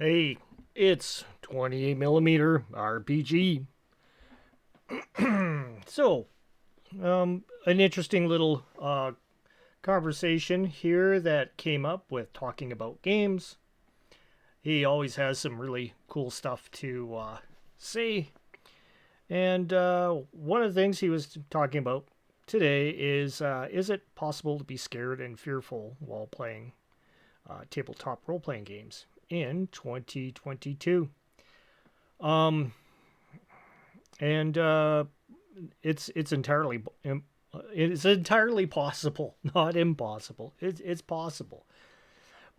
Hey, it's 28 millimeter RPG. So, an interesting little conversation here that came up with talking about games. He always has some really cool stuff to say. And one of the things he was talking about today is it possible to be scared and fearful while playing tabletop role playing games in 2022? Um, and it's entirely it's entirely possible, not impossible. It's possible,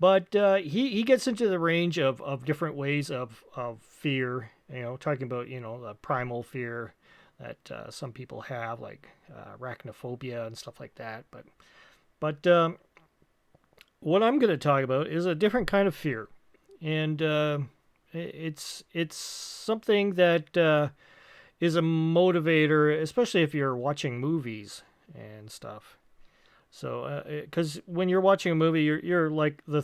but he gets into the range of different ways of fear. Talking about the primal fear that some people have, like arachnophobia and stuff like that. But what I'm going to talk about is a different kind of fear, and it's something that is a motivator, especially if you're watching movies and stuff. So, because when you're watching a movie, you're like you're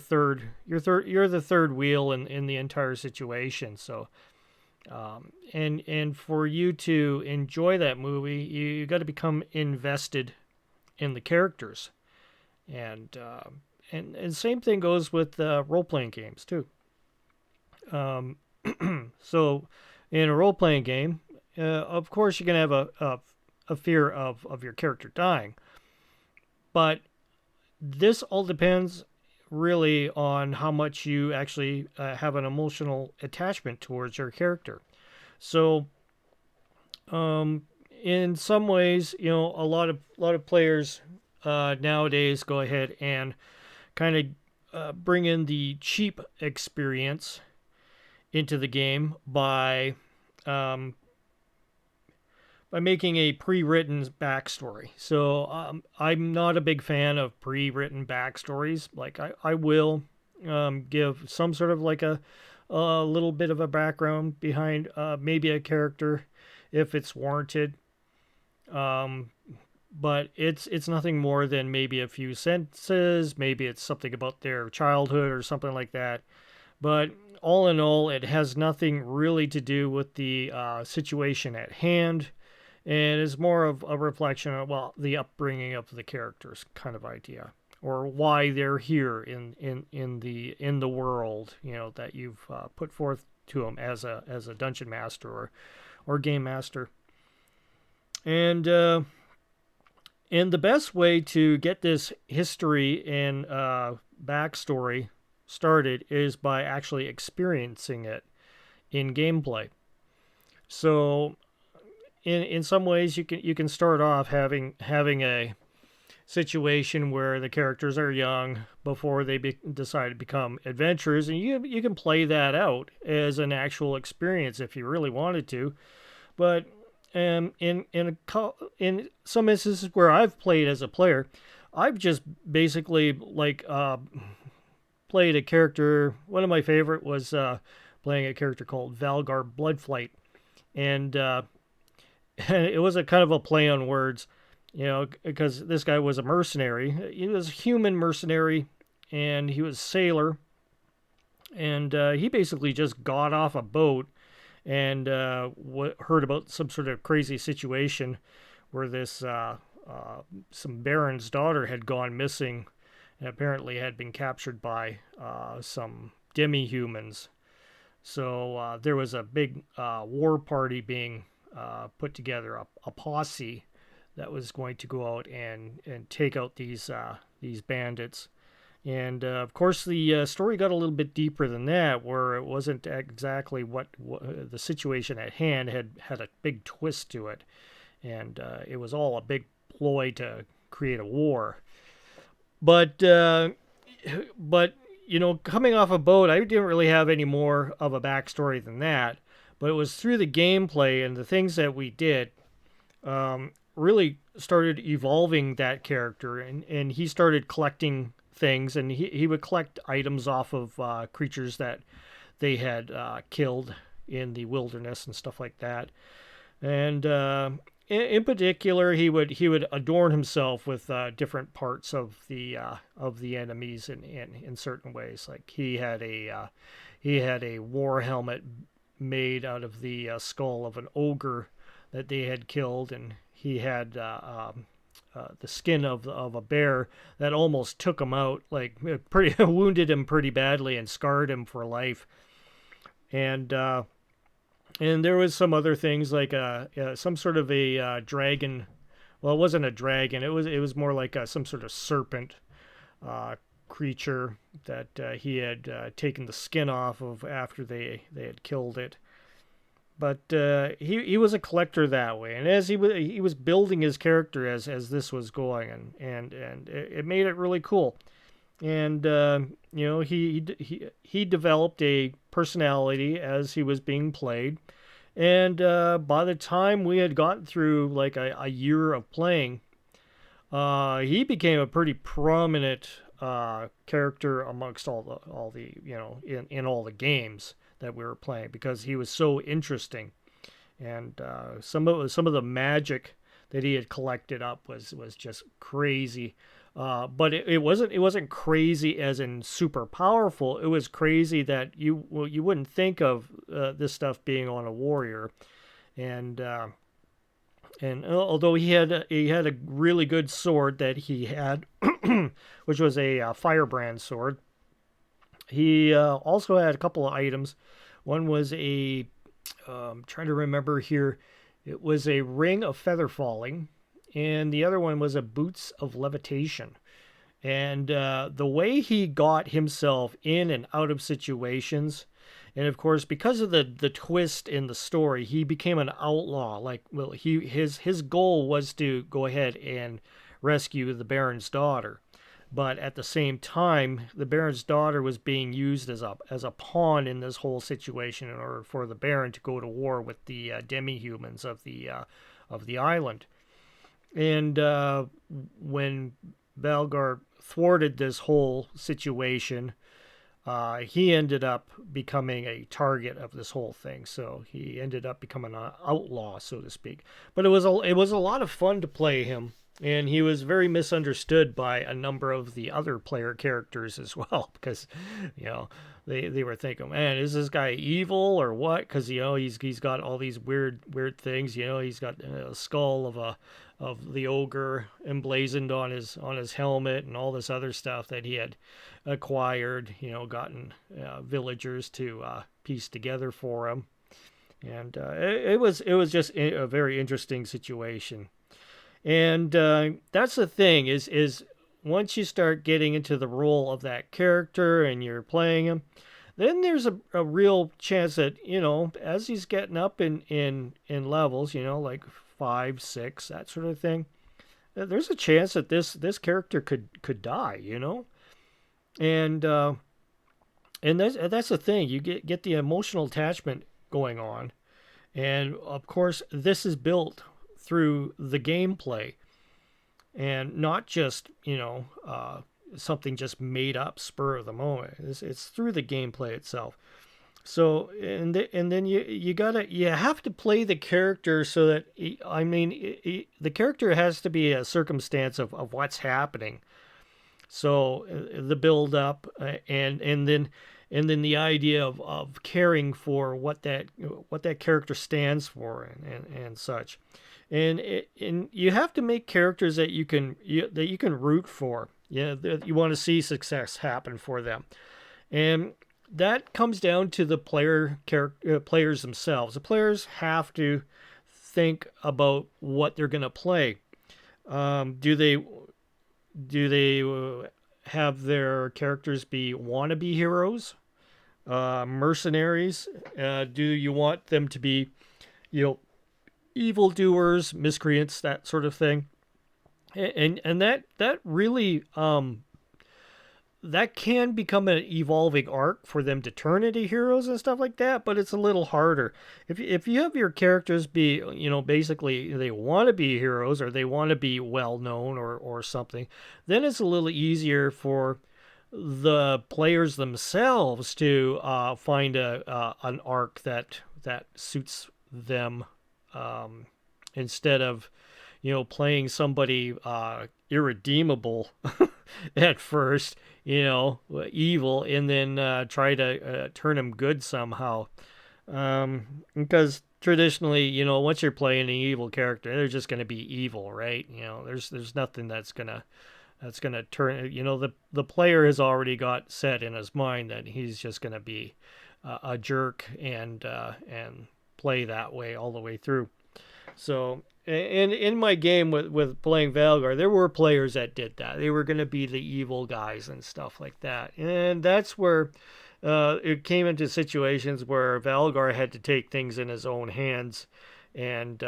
the third wheel in the entire situation. So, and for you to enjoy that movie, you got to become invested in the characters, and and same thing goes with role playing games too. Um, so, in a role playing game, of course, you're gonna have a fear of your character dying, but this all depends really on how much you actually have an emotional attachment towards your character. So, um, in some ways, a lot of players nowadays go ahead and kind of bring in the cheap experience into the game um, by making a pre-written backstory. So I'm not a big fan of pre-written backstories. Like I will give some sort of like a little bit of a background behind maybe a character if it's warranted. Um, but it's nothing more than maybe a few sentences. Maybe it's something about their childhood or something like that. But all in all, it has nothing really to do with the situation at hand, and is more of a reflection of, well, the upbringing of the characters kind of idea, or why they're here in the world, that you've put forth to them as a dungeon master or game master. And uh, and the best way to get this history and backstory started is by actually experiencing it in gameplay. So in some ways you can start off having a situation where the characters are young before they decide to become adventurers, and you can play that out as an actual experience if you really wanted to. But in some instances where I've played as a player, I've just basically like played a character. One of my favorite was playing a character called Valgar Bloodflight, and it was a kind of a play on words, because this guy was a mercenary. He was a human mercenary, and he was a sailor, and he basically just got off a boat and heard about some sort of crazy situation where this some baron's daughter had gone missing and apparently had been captured by some demi-humans. So there was a big war party being put together, a posse that was going to go out and take out these bandits. And of course, the story got a little bit deeper than that, where it wasn't exactly what the situation at hand had a big twist to it, and it was all a big ploy to create a war. But coming off a boat, I didn't really have any more of a backstory than that. But it was through the gameplay and the things that we did really started evolving that character, and he started collecting things, and he would collect items off of creatures that they had killed in the wilderness and stuff like that. And in particular, he would adorn himself with different parts of the enemies in certain ways. Like he had a war helmet made out of the skull of an ogre that they had killed, and he had the skin of a bear that almost took him out, like pretty wounded him pretty badly and scarred him for life. And there was some other things like some sort of a dragon. Well, it wasn't a dragon. It was more like some sort of serpent uh, creature that he had taken the skin off of after they had killed it. But he was a collector that way, and as he was building his character as this was going, and it made it really cool. And he developed a personality as he was being played. And by the time we had gotten through like a year of playing, he became a pretty prominent character amongst all the in all the games that we were playing because he was so interesting, and some of the magic that he had collected up was just crazy. But it wasn't crazy as in super powerful. It was crazy that you wouldn't think of this stuff being on a warrior, and although he had a really good sword that he had, which was a firebrand sword, he also had a couple of items. One was I'm trying to remember here, it was a ring of feather falling, and the other one was a boots of levitation. And the way he got himself in and out of situations, and of course, because of the twist in the story, he became an outlaw. Like, well, his goal was to go ahead and rescue the Baron's daughter, but at the same time, the Baron's daughter was being used as a pawn in this whole situation in order for the Baron to go to war with the demi-humans of the island. And when Valgar thwarted this whole situation, he ended up becoming a target of this whole thing. So he ended up becoming an outlaw, so to speak. But it was a lot of fun to play him, and he was very misunderstood by a number of the other player characters as well, because they were thinking, man, is this guy evil or what? Because he's got all these weird things. He's got a skull of the ogre emblazoned on his helmet and all this other stuff that he had acquired, gotten villagers to piece together for him. And it was just a very interesting situation. And that's the thing is once you start getting into the role of that character and you're playing him, then there's a real chance that as he's getting up in levels, like 5, 6, that sort of thing, there's a chance that this character could die, and that's the thing. You get the emotional attachment going on, and of course this is built through the gameplay, and not just something just made up spur of the moment. It's through the gameplay itself. So and then you have to play the character so that the character has to be a circumstance of what's happening. So the build up and then the idea of caring for what that character stands for and such. And you have to make characters that you can root for. That you want to see success happen for them. And that comes down to the players themselves. The players have to think about what they're going to play. Do they have their characters be wannabe heroes, mercenaries? Do you want them to be, evildoers, miscreants, that sort of thing? And that really that can become an evolving arc for them to turn into heroes and stuff like that, but it's a little harder. If you have your characters be, basically they want to be heroes or they want to be well known or something, then it's a little easier for the players themselves to find an arc that suits them instead of playing somebody irredeemable at first, evil, and then try to turn them good somehow. Because traditionally, once you're playing an evil character, they're just going to be evil, right? There's nothing that's gonna turn. The player has already got set in his mind that he's just going to be a jerk and play that way all the way through. So, in my game with playing Valgar, there were players that did that. They were going to be the evil guys and stuff like that, and that's where it came into situations where Valgar had to take things in his own hands and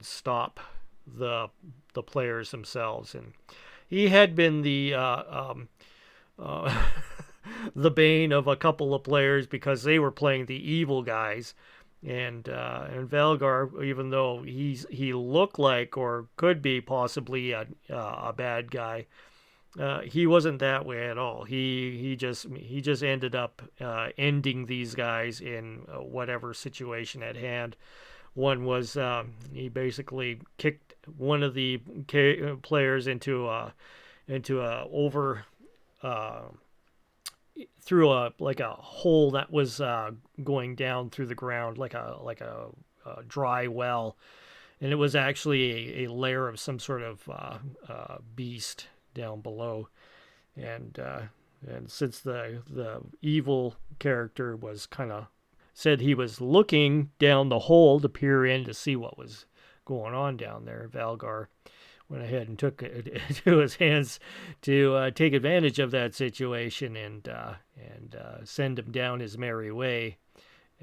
stop the the players themselves. And he had been uh, the bane of a couple of players because they were playing the evil guys. And Valgar, even though he looked like or could be possibly a bad guy, he wasn't that way at all. He just ended up ending these guys in whatever situation at hand. One was he basically kicked one of the players into a over uh, through a like a hole that was going down through the ground like a dry well, and it was actually a lair of some sort of beast down below. And uh, and since the evil character was kind of said he was looking down the hole to peer in to see what was going on down there, Valgar went ahead and took it into his hands to take advantage of that situation and send him down his merry way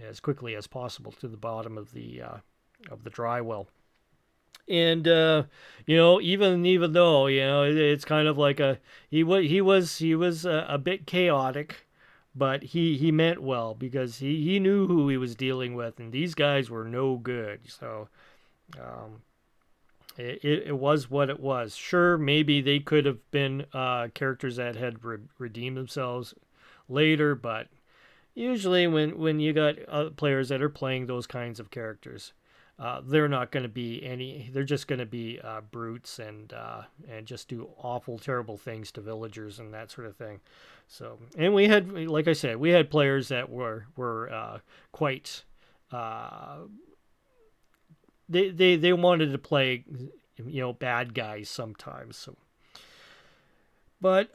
as quickly as possible to the bottom of the dry well. And even though it's kind of like he was a bit chaotic, but he meant well because he knew who he was dealing with, and these guys were no good. So um, it was what it was. Sure, maybe they could have been characters that had redeemed themselves later, but usually when you got players that are playing those kinds of characters, they're not going to be any. They're just going to be brutes and just do awful, terrible things to villagers and that sort of thing. So, and we had, like I said, we had players that were quite. They wanted to play, bad guys sometimes. So, but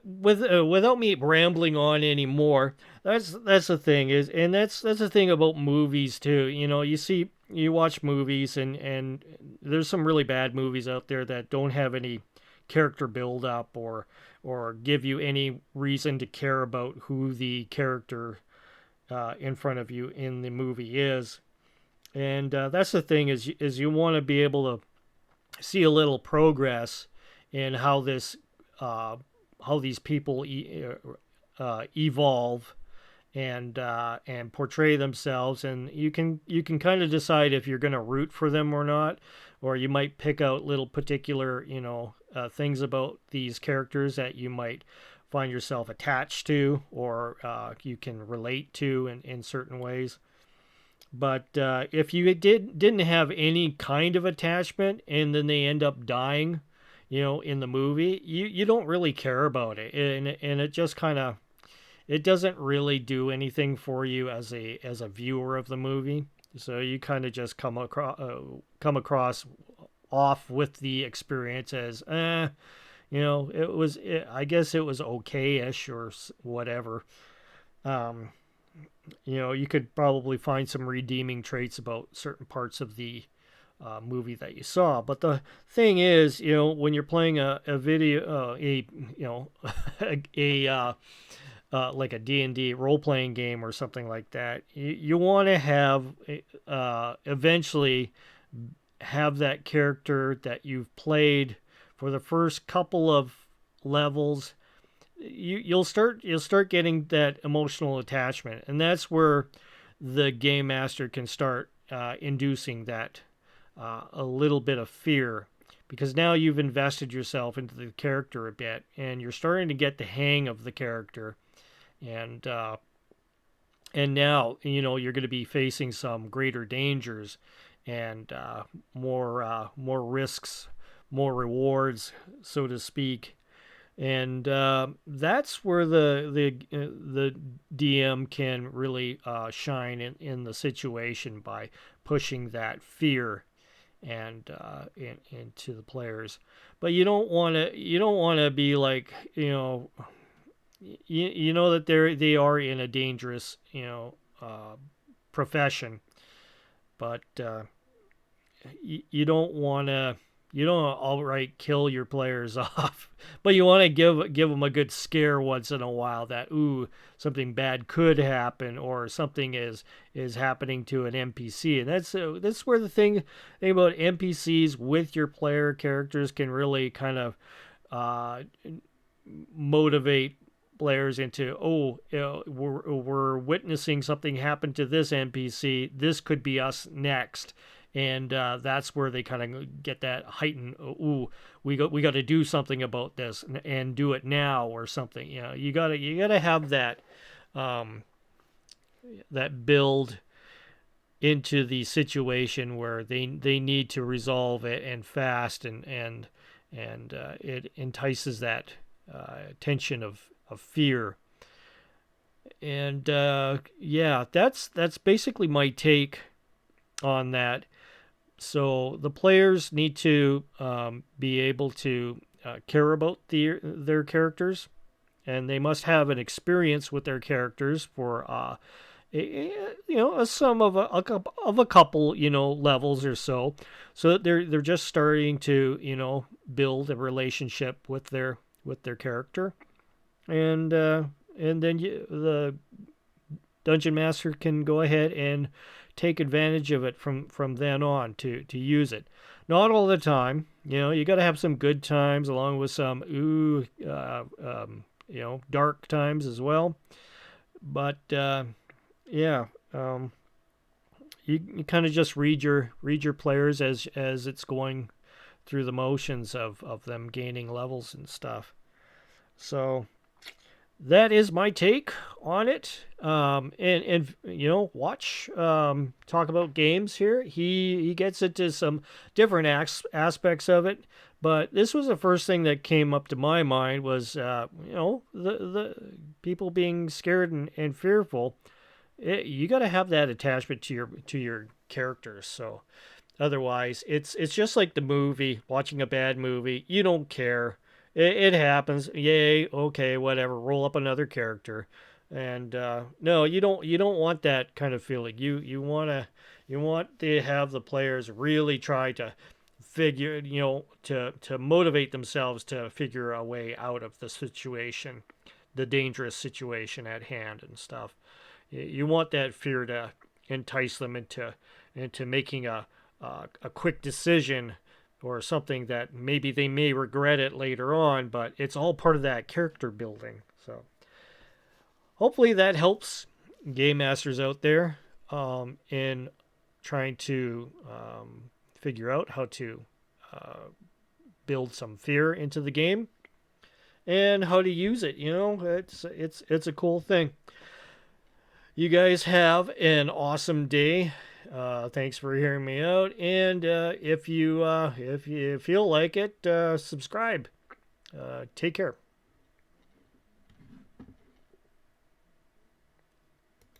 without me rambling on anymore, that's the thing is, and that's the thing about movies too. You watch movies, and there's some really bad movies out there that don't have any character build up or give you any reason to care about who the character in front of you in the movie is. And that's the thing is you want to be able to see a little progress in uh, how these people evolve and portray themselves, and you can kind of decide if you're going to root for them or not, or you might pick out little particular things about these characters that you might find yourself attached to, or you can relate to in certain ways. But if you didn't have any kind of attachment and then they end up dying, in the movie, you don't really care about it, and it just kind of it doesn't really do anything for you as a viewer of the movie. So you kind of just come across off with the experience as I guess it was okay-ish or whatever. Um, you could probably find some redeeming traits about certain parts of the movie that you saw. But the thing is, when you're playing a video, a like a D&D role-playing game or something like that, you want to have eventually have that character that you've played for the first couple of levels. You'll start getting that emotional attachment, and that's where the game master can start inducing that a little bit of fear, because now you've invested yourself into the character a bit, and you're starting to get the hang of the character, and now you're going to be facing some greater dangers, and more risks, more rewards, so to speak. And that's where the DM can really shine in the situation by pushing that fear and into the players. But you don't want to be like, you know that they are in a dangerous, profession, but you don't want to, you don't outright kill your players off, but you want to give them a good scare once in a while that, ooh, something bad could happen, or something is happening to an NPC. And that's where the thing about NPCs with your player characters can really kind of uh, motivate players into, oh, we're witnessing something happen to this NPC. This could be us next. And that's where they kind of get that heightened. Ooh, we got to do something about this, and do it now, or something. You gotta have um, that build into the situation where they need to resolve it, and fast, and it entices that tension of fear. And yeah, that's basically my take on that. So the players need to be able to care about their characters, and they must have an experience with their characters for a sum of a couple levels or so, so that they're just starting to build a relationship with their character. And then the dungeon master can go ahead and take advantage of it from then on to use it. Not all the time. You got to have some good times along with some dark times as well. But yeah, you kind of just read your players as it's going through the motions of them gaining levels and stuff. So that is my take on it. And watch talk about games here. He gets into some different aspects of it, but this was the first thing that came up to my mind was the people being scared and fearful. You got to have that attachment to your characters. So otherwise, it's just like the movie, watching a bad movie. You don't care. It happens. Yay. Okay. Whatever. Roll up another character. And no, you don't want that kind of feeling. You want to have the players really try to figure to motivate themselves to figure a way out of the situation, the dangerous situation at hand and stuff. You want that fear to entice them into making a quick decision, or something that maybe they may regret it later on, but it's all part of that character building. So hopefully that helps game masters out there in trying to figure out how to build some fear into the game, and how to use it. It's a cool thing. You guys have an awesome day. Thanks for hearing me out, and if you feel like it, subscribe. Take care.